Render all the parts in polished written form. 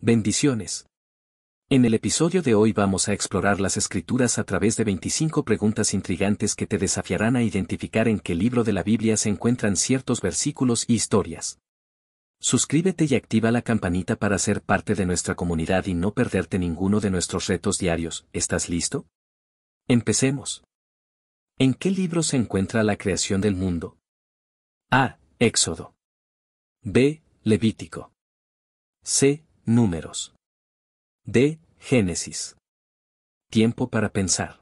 Bendiciones. En el episodio de hoy vamos a explorar las escrituras a través de 25 preguntas intrigantes que te desafiarán a identificar en qué libro de la Biblia se encuentran ciertos versículos y historias. Suscríbete y activa la campanita para ser parte de nuestra comunidad y no perderte ninguno de nuestros retos diarios. ¿Estás listo? Empecemos. ¿En qué libro se encuentra la creación del mundo? A. Éxodo. B. Levítico. C. Números. D. Génesis. Tiempo para pensar.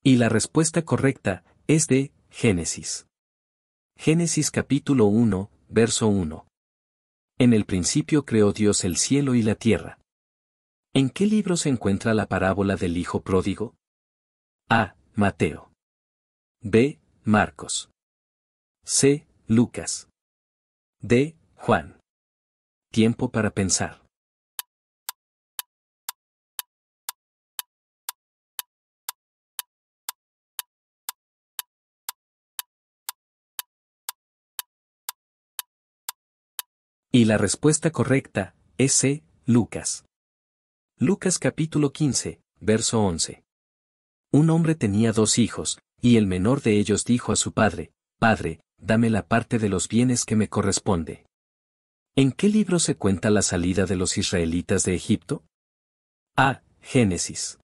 Y la respuesta correcta es de Génesis. Génesis capítulo 1, verso 1. En el principio creó Dios el cielo y la tierra. ¿En qué libro se encuentra la parábola del hijo pródigo? A. Mateo. B. Marcos. C. Lucas. D. Juan. Tiempo para pensar. Y la respuesta correcta es C. Lucas. Lucas capítulo 15, verso 11. Un hombre tenía 2 hijos, y el menor de ellos dijo a su padre: Padre, dame la parte de los bienes que me corresponde. ¿En qué libro se cuenta la salida de los israelitas de Egipto? A. Génesis.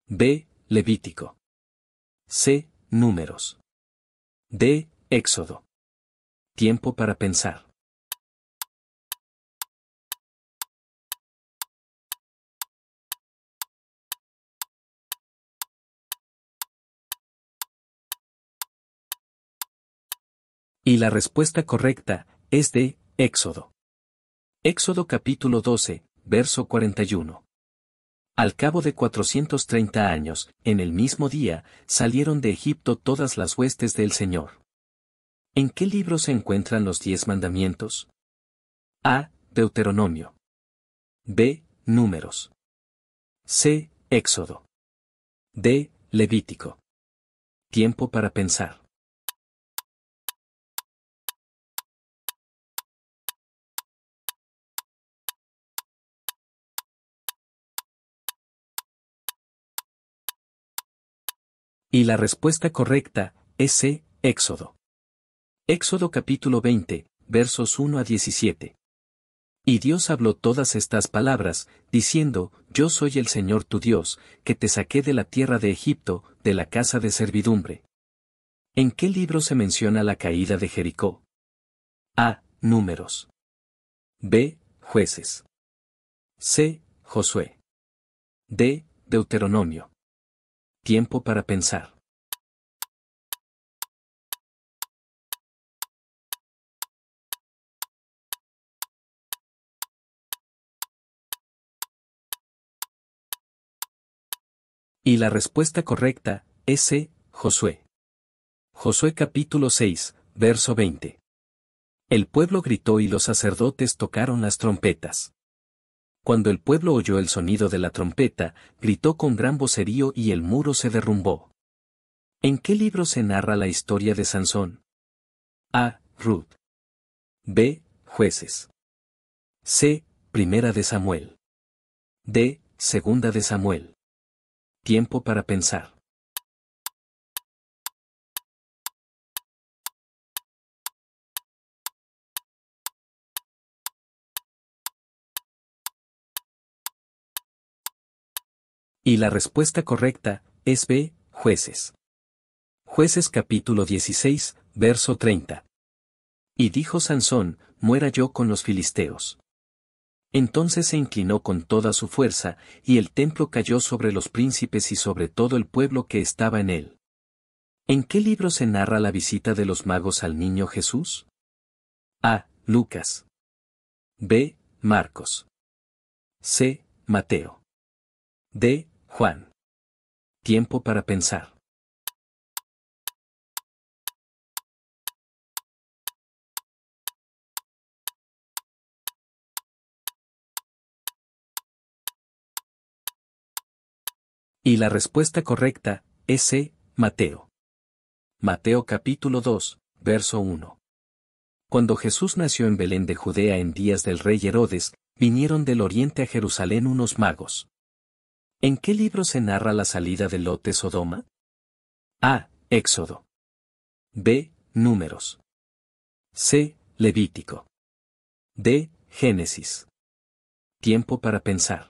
B. Levítico. C. Números. D. Éxodo. Tiempo para pensar. Y la respuesta correcta es de Éxodo. Éxodo capítulo 12, verso 41. Al cabo de 430 años, en el mismo día, salieron de Egipto todas las huestes del Señor. ¿En qué libro se encuentran los 10 mandamientos? A. Deuteronomio. B. Números. C. Éxodo. D. Levítico. Tiempo para pensar. Y la respuesta correcta es C. Éxodo. Éxodo capítulo 20, versos 1 a 17. Y Dios habló todas estas palabras, diciendo: Yo soy el Señor tu Dios, que te saqué de la tierra de Egipto, de la casa de servidumbre. ¿En qué libro se menciona la caída de Jericó? A. Números. B. Jueces. C. Josué. D. Deuteronomio. Tiempo para pensar. Y la respuesta correcta es C. Josué. Josué capítulo 6, verso 20. El pueblo gritó y los sacerdotes tocaron las trompetas. Cuando el pueblo oyó el sonido de la trompeta, gritó con gran vocerío y el muro se derrumbó. ¿En qué libro se narra la historia de Sansón? A. Ruth. B. Jueces. C. Primera de Samuel. D. Segunda de Samuel. Tiempo para pensar. Y la respuesta correcta es B. Jueces. Jueces capítulo 16, verso 30. Y dijo Sansón: muera yo con los filisteos. Entonces se inclinó con toda su fuerza, y el templo cayó sobre los príncipes y sobre todo el pueblo que estaba en él. ¿En qué libro se narra la visita de los magos al niño Jesús? A. Lucas. B. Marcos. C. Mateo. D. Juan. Tiempo para pensar. Y la respuesta correcta es C. Mateo. Mateo capítulo 2, verso 1. Cuando Jesús nació en Belén de Judea en días del rey Herodes, vinieron del oriente a Jerusalén unos magos. ¿En qué libro se narra la salida de Lot de Sodoma? A. Éxodo. B. Números. C. Levítico. D. Génesis. Tiempo para pensar.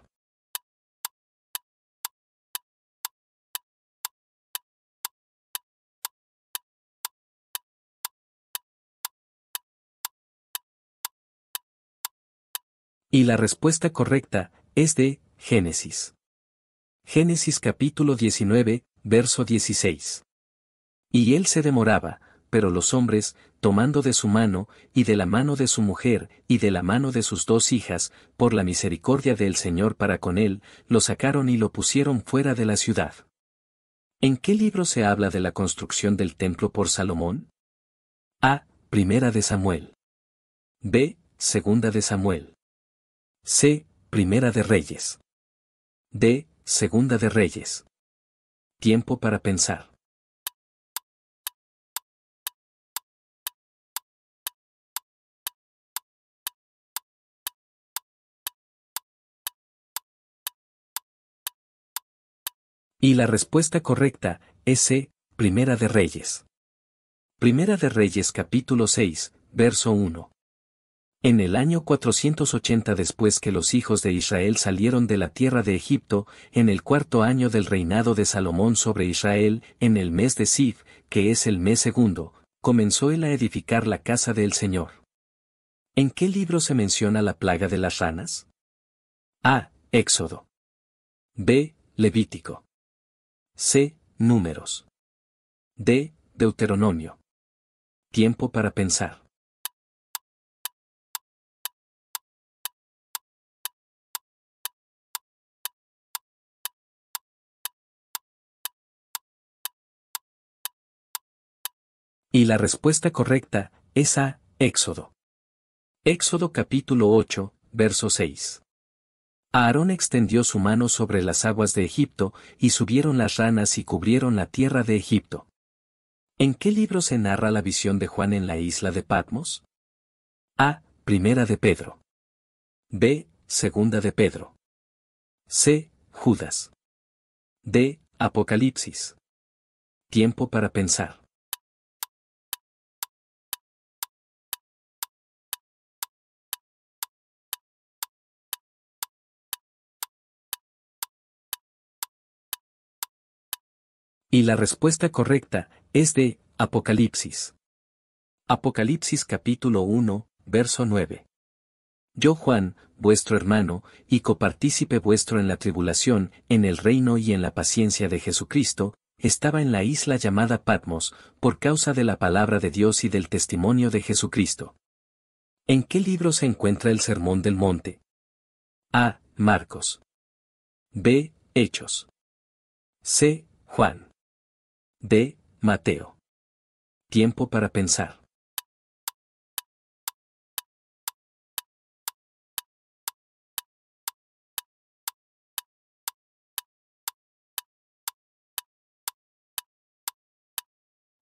Y la respuesta correcta es de Génesis. Génesis capítulo 19, verso 16. Y él se demoraba, pero los hombres, tomando de su mano, y de la mano de su mujer, y de la mano de sus 2 hijas, por la misericordia del Señor para con él, lo sacaron y lo pusieron fuera de la ciudad. ¿En qué libro se habla de la construcción del templo por Salomón? A. Primera de Samuel. B. Segunda de Samuel. C. Primera de Reyes. D. Segunda de Reyes. Tiempo para pensar. Y la respuesta correcta es C. Primera de Reyes. Primera de Reyes capítulo 6, verso 1. En el año 480 después que los hijos de Israel salieron de la tierra de Egipto, en el 4.º año del reinado de Salomón sobre Israel, en el mes de Siv, que es el mes segundo, comenzó él a edificar la casa del Señor. ¿En qué libro se menciona la plaga de las ranas? A. Éxodo. B. Levítico. C. Números. D. Deuteronomio. Tiempo para pensar. Y la respuesta correcta es A. Éxodo. Éxodo capítulo 8, verso 6. Aarón extendió su mano sobre las aguas de Egipto, y subieron las ranas y cubrieron la tierra de Egipto. ¿En qué libro se narra la visión de Juan en la isla de Patmos? A. Primera de Pedro. B. Segunda de Pedro. C. Judas. D. Apocalipsis. Tiempo para pensar. Y la respuesta correcta es de Apocalipsis. Apocalipsis capítulo 1, verso 9. Yo Juan, vuestro hermano, y copartícipe vuestro en la tribulación, en el reino y en la paciencia de Jesucristo, estaba en la isla llamada Patmos, por causa de la palabra de Dios y del testimonio de Jesucristo. ¿En qué libro se encuentra el Sermón del Monte? A. Marcos. B. Hechos. C. Juan. D. Mateo. Tiempo para pensar.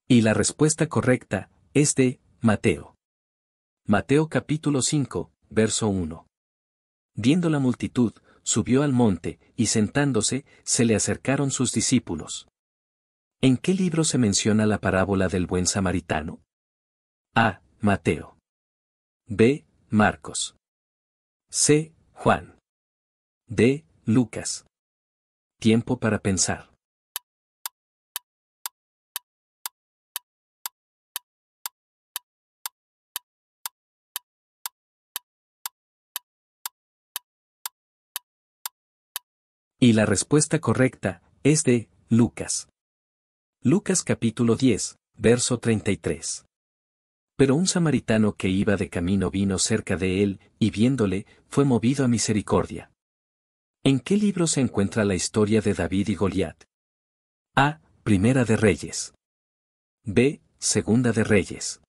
Y la respuesta correcta es de Mateo. Mateo capítulo 5, verso 1. Viendo la multitud, subió al monte, y sentándose, se le acercaron sus discípulos. ¿En qué libro se menciona la parábola del buen samaritano? A. Mateo. B. Marcos. C. Juan. D. Lucas. Tiempo para pensar. Y la respuesta correcta es de Lucas. Lucas capítulo 10, verso 33. Pero un samaritano que iba de camino vino cerca de él, y viéndole, fue movido a misericordia. ¿En qué libro se encuentra la historia de David y Goliat? A. Primera de Reyes. B. Segunda de Reyes.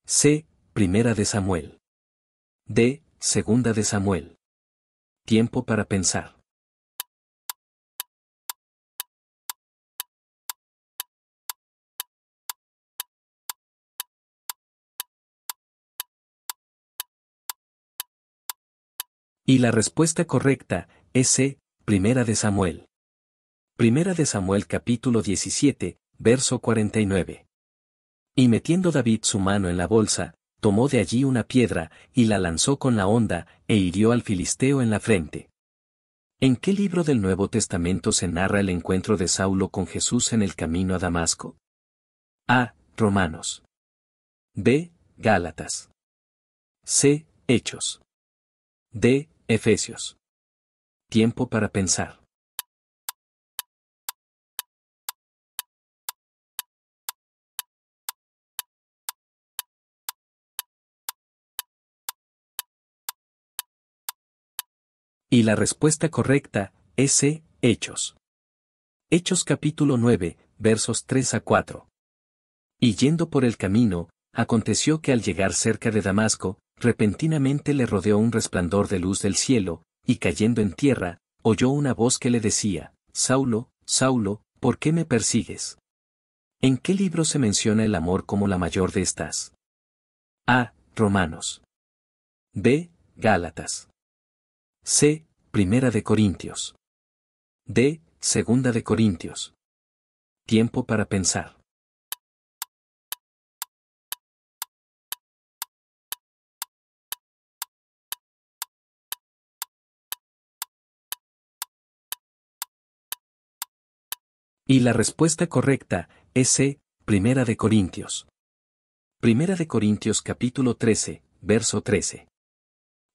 C. Primera de Samuel. D. Segunda de Samuel. Tiempo para pensar. Y la respuesta correcta es C. Primera de Samuel. Primera de Samuel capítulo 17, verso 49. Y metiendo David su mano en la bolsa, tomó de allí una piedra, y la lanzó con la honda, e hirió al filisteo en la frente. ¿En qué libro del Nuevo Testamento se narra el encuentro de Saulo con Jesús en el camino a Damasco? A. Romanos. B. Gálatas. C. Hechos. D. Efesios. Tiempo para pensar. Y la respuesta correcta es C. Hechos. Hechos capítulo 9, versos 3 a 4. Y yendo por el camino, aconteció que al llegar cerca de Damasco, repentinamente le rodeó un resplandor de luz del cielo, y cayendo en tierra, oyó una voz que le decía, Saulo, Saulo, ¿por qué me persigues? ¿En qué libro se menciona el amor como la mayor de estas? A. Romanos. B. Gálatas. C. Primera de Corintios. D. Segunda de Corintios. Tiempo para pensar. Y la respuesta correcta es C. Primera de Corintios. Primera de Corintios capítulo 13, verso 13.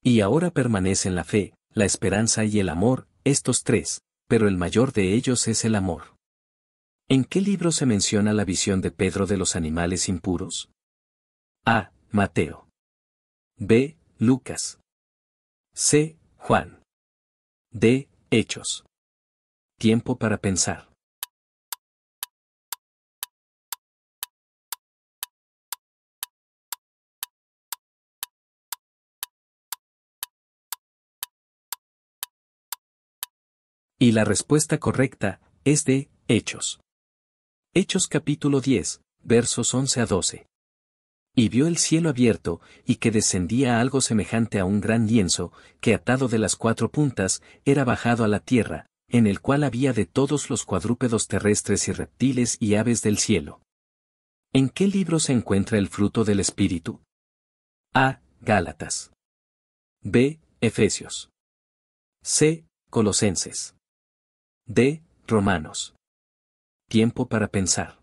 Y ahora permanecen la fe, la esperanza y el amor, estos tres, pero el mayor de ellos es el amor. ¿En qué libro se menciona la visión de Pedro de los animales impuros? A. Mateo. B. Lucas. C. Juan. D. Hechos. Tiempo para pensar. Y la respuesta correcta es de Hechos. Hechos capítulo 10, versos 11 a 12. Y vio el cielo abierto, y que descendía algo semejante a un gran lienzo, que atado de las cuatro puntas, era bajado a la tierra, en el cual había de todos los cuadrúpedos terrestres y reptiles y aves del cielo. ¿En qué libro se encuentra el fruto del Espíritu? A. Gálatas. B. Efesios. C. Colosenses. D. Romanos. Tiempo para pensar.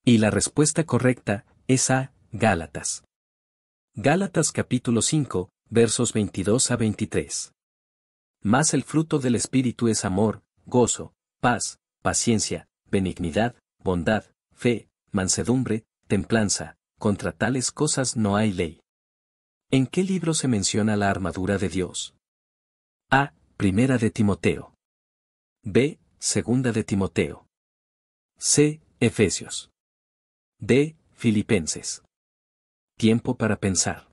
Y la respuesta correcta es A. Gálatas. Gálatas capítulo 5, versos 22 a 23. Mas el fruto del Espíritu es amor, gozo, paz, paciencia, benignidad, bondad, fe, mansedumbre, templanza, contra tales cosas no hay ley. ¿En qué libro se menciona la armadura de Dios? A. Primera de Timoteo. B. Segunda de Timoteo. C. Efesios. D. Filipenses. Tiempo para pensar.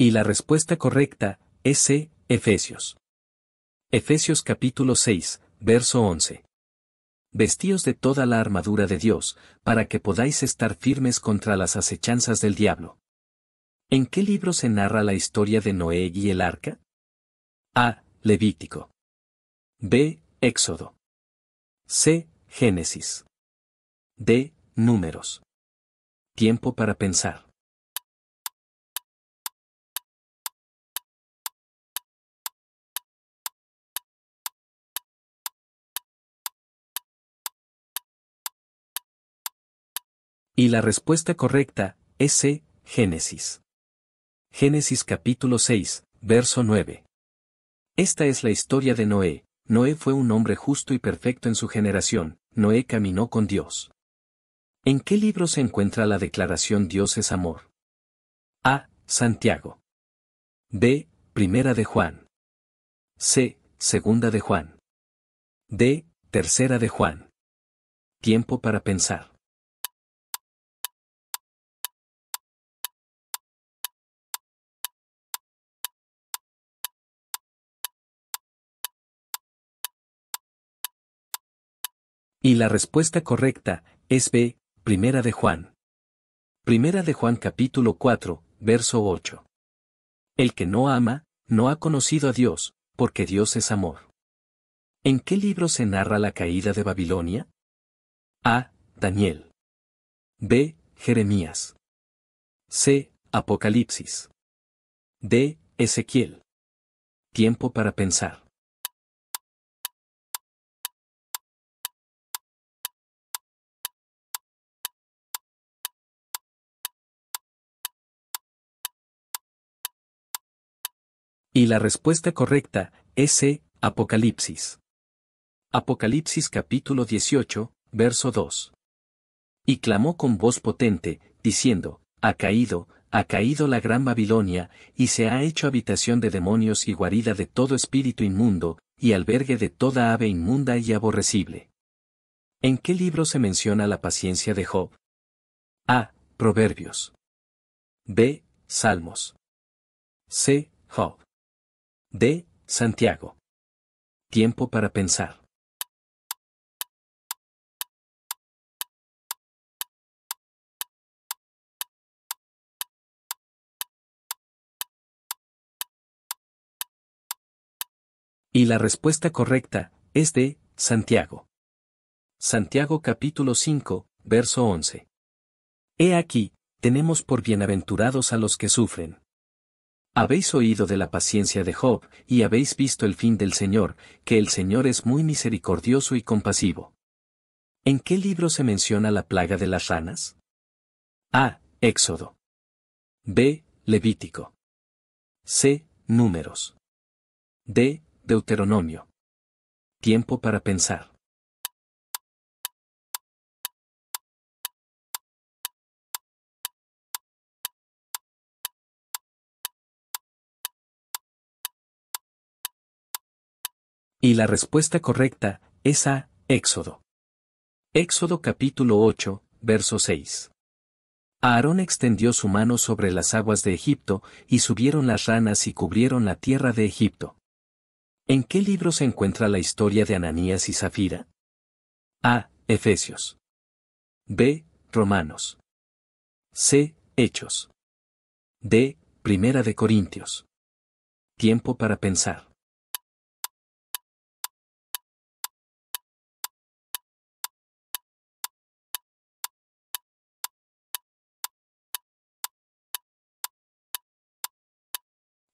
Y la respuesta correcta es C. Efesios. Efesios capítulo 6, verso 11. Vestíos de toda la armadura de Dios, para que podáis estar firmes contra las acechanzas del diablo. ¿En qué libro se narra la historia de Noé y el arca? A. Levítico. B. Éxodo. C. Génesis. D. Números. Tiempo para pensar. Y la respuesta correcta es C. Génesis. Génesis capítulo 6, verso 9. Esta es la historia de Noé. Noé fue un hombre justo y perfecto en su generación. Noé caminó con Dios. ¿En qué libro se encuentra la declaración Dios es amor? A. Santiago. B. Primera de Juan. C. Segunda de Juan. D. Tercera de Juan. Tiempo para pensar. Y la respuesta correcta es B, Primera de Juan. Primera de Juan capítulo 4, verso 8. El que no ama, no ha conocido a Dios, porque Dios es amor. ¿En qué libro se narra la caída de Babilonia? A. Daniel. B. Jeremías. C. Apocalipsis. D. Ezequiel. Tiempo para pensar. Y la respuesta correcta es C. Apocalipsis. Apocalipsis capítulo 18, verso 2. Y clamó con voz potente, diciendo, ha caído la gran Babilonia, y se ha hecho habitación de demonios y guarida de todo espíritu inmundo, y albergue de toda ave inmunda y aborrecible. ¿En qué libro se menciona la paciencia de Job? A. Proverbios. B. Salmos. C. Job. D. Santiago. Tiempo para pensar. Y la respuesta correcta es de Santiago. Santiago capítulo 5, verso 11. He aquí, tenemos por bienaventurados a los que sufren. Habéis oído de la paciencia de Job, y habéis visto el fin del Señor, que el Señor es muy misericordioso y compasivo. ¿En qué libro se menciona la plaga de las ranas? A. Éxodo. B. Levítico. C. Números. D. Deuteronomio. Tiempo para pensar. Y la respuesta correcta es A. Éxodo. Éxodo capítulo 8, verso 6. Aarón extendió su mano sobre las aguas de Egipto, y subieron las ranas y cubrieron la tierra de Egipto. ¿En qué libro se encuentra la historia de Ananías y Zafira? A. Efesios. B. Romanos. C. Hechos. D. Primera de Corintios. Tiempo para pensar.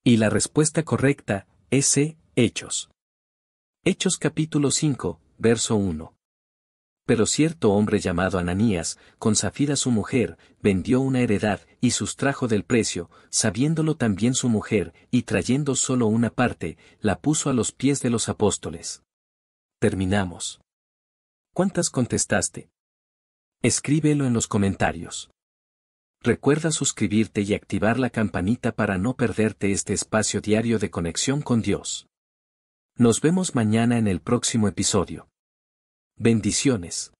Y la respuesta correcta es C. Hechos. Hechos capítulo 5, verso 1. Pero cierto hombre llamado Ananías, con Zafira su mujer, vendió una heredad, y sustrajo del precio, sabiéndolo también su mujer, y trayendo solo una parte, la puso a los pies de los apóstoles. Terminamos. ¿Cuántas contestaste? Escríbelo en los comentarios. Recuerda suscribirte y activar la campanita para no perderte este espacio diario de conexión con Dios. Nos vemos mañana en el próximo episodio. Bendiciones.